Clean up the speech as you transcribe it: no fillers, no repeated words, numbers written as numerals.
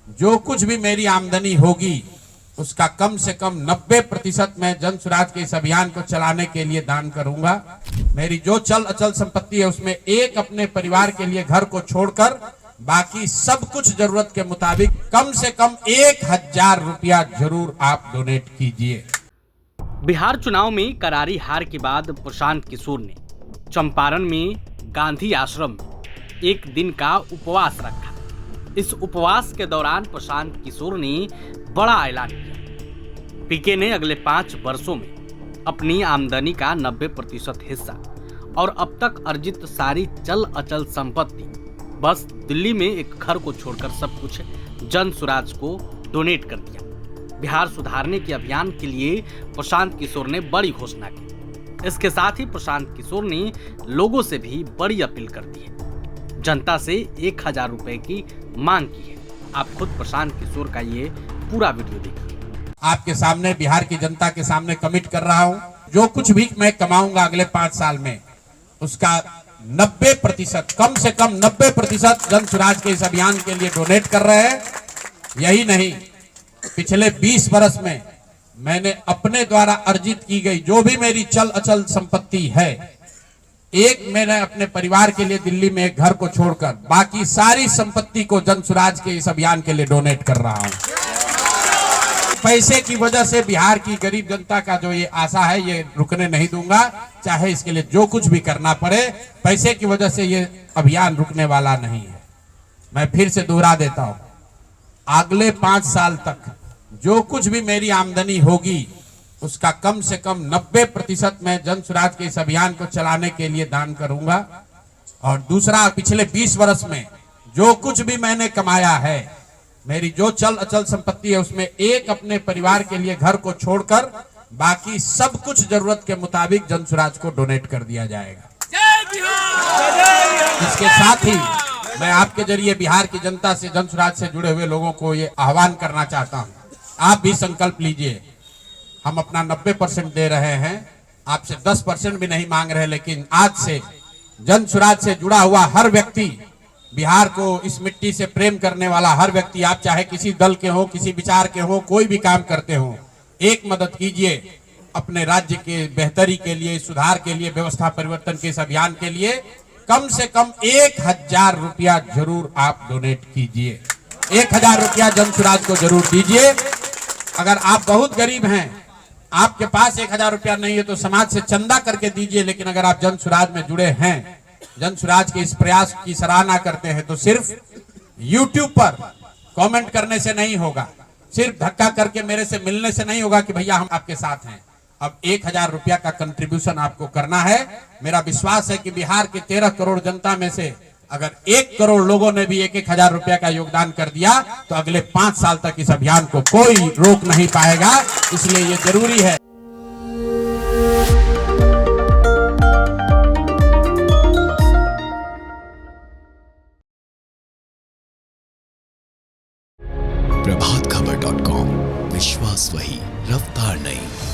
जो कुछ भी मेरी आमदनी होगी उसका कम से कम 90% मैं जन स्वराज के इस अभियान को चलाने के लिए दान करूंगा। मेरी जो चल अचल संपत्ति है उसमें एक अपने परिवार के लिए घर को छोड़कर बाकी सब कुछ जरूरत के मुताबिक कम से कम 1000 रुपया जरूर आप डोनेट कीजिए। बिहार चुनाव में करारी हार के बाद प्रशांत किशोर ने चंपारण में गांधी आश्रम में एक दिन का उपवास रखा। इस उपवास के दौरान प्रशांत किशोर ने बड़ा ऐलान किया। पीके ने अगले 5 वर्षों में अपनी आमदनी का 90% हिस्सा और अब तक अर्जित सारी चल अचल संपत्ति बस दिल्ली में एक घर को छोड़कर सब कुछ जन स्वराज को डोनेट कर दिया। बिहार सुधारने के अभियान के लिए प्रशांत किशोर ने बड़ी घोषणा की। इसके साथ ही प्रशांत किशोर ने लोगों से भी बड़ी अपील कर दी है। जनता से 1000 रुपए की मांग की है। आप खुद प्रशांत किशोर का ये पूरा वीडियो देखिए। आपके सामने बिहार की जनता के सामने कमिट कर रहा हूं, जो कुछ भी मैं कमाऊंगा अगले 5 साल में उसका 90% कम से कम 90% जन स्वराज के इस अभियान के लिए डोनेट कर रहे हैं। यही नहीं, पिछले 20 वर्ष में मैंने अपने द्वारा अर्जित की गई जो भी मेरी चल अचल संपत्ति है, मैंने अपने परिवार के लिए दिल्ली में एक घर को छोड़कर बाकी सारी संपत्ति को जन स्वराज के इस अभियान के लिए डोनेट कर रहा हूं। पैसे की वजह से बिहार की गरीब जनता का जो ये आशा है ये रुकने नहीं दूंगा, चाहे इसके लिए जो कुछ भी करना पड़े। पैसे की वजह से ये अभियान रुकने वाला नहीं है। मैं फिर से दोहरा देता हूं, अगले 5 साल तक जो कुछ भी मेरी आमदनी होगी उसका कम से कम 90% मैं जन स्वराज के इस अभियान को चलाने के लिए दान करूंगा। और दूसरा, पिछले 20 वर्ष में जो कुछ भी मैंने कमाया है, मेरी जो चल अचल संपत्ति है उसमें एक अपने परिवार के लिए घर को छोड़कर बाकी सब कुछ जरूरत के मुताबिक जन स्वराज को डोनेट कर दिया जाएगा। इसके साथ ही मैं आपके जरिए बिहार की जनता से, जन स्वराज से जुड़े हुए लोगों को ये आह्वान करना चाहता हूं, आप भी संकल्प लीजिए। हम अपना 90% दे रहे हैं, आपसे 10% भी नहीं मांग रहे, लेकिन आज से जन स्वराज से जुड़ा हुआ हर व्यक्ति, बिहार को इस मिट्टी से प्रेम करने वाला हर व्यक्ति, आप चाहे किसी दल के हो, किसी विचार के हो, कोई भी काम करते हो, एक मदद कीजिए अपने राज्य के बेहतरी के लिए, सुधार के लिए, व्यवस्था परिवर्तन के इस अभियान के लिए कम से कम 1000 रुपया जरूर आप डोनेट कीजिए। 1000 रुपया जन स्वराज को जरूर दीजिए। अगर आप बहुत गरीब हैं, आपके पास 1000 रुपया नहीं है तो समाज से चंदा करके दीजिए। लेकिन अगर आप जन स्वराज में जुड़े हैं, जन स्वराज के इस प्रयास की सराहना करते हैं, तो सिर्फ YouTube पर कमेंट करने से नहीं होगा, सिर्फ धक्का करके मेरे से मिलने से नहीं होगा कि भैया हम आपके साथ हैं। अब 1000 रुपया का कंट्रीब्यूशन आपको करना है। मेरा विश्वास है कि बिहार के 13 करोड़ जनता में से अगर 1 करोड़ लोगों ने भी 1000 रुपया का योगदान कर दिया तो अगले 5 साल तक इस अभियान को कोई रोक नहीं पाएगा। इसलिए ये जरूरी है। प्रभातखबर.com, विश्वास वही, रफ्तार नहीं।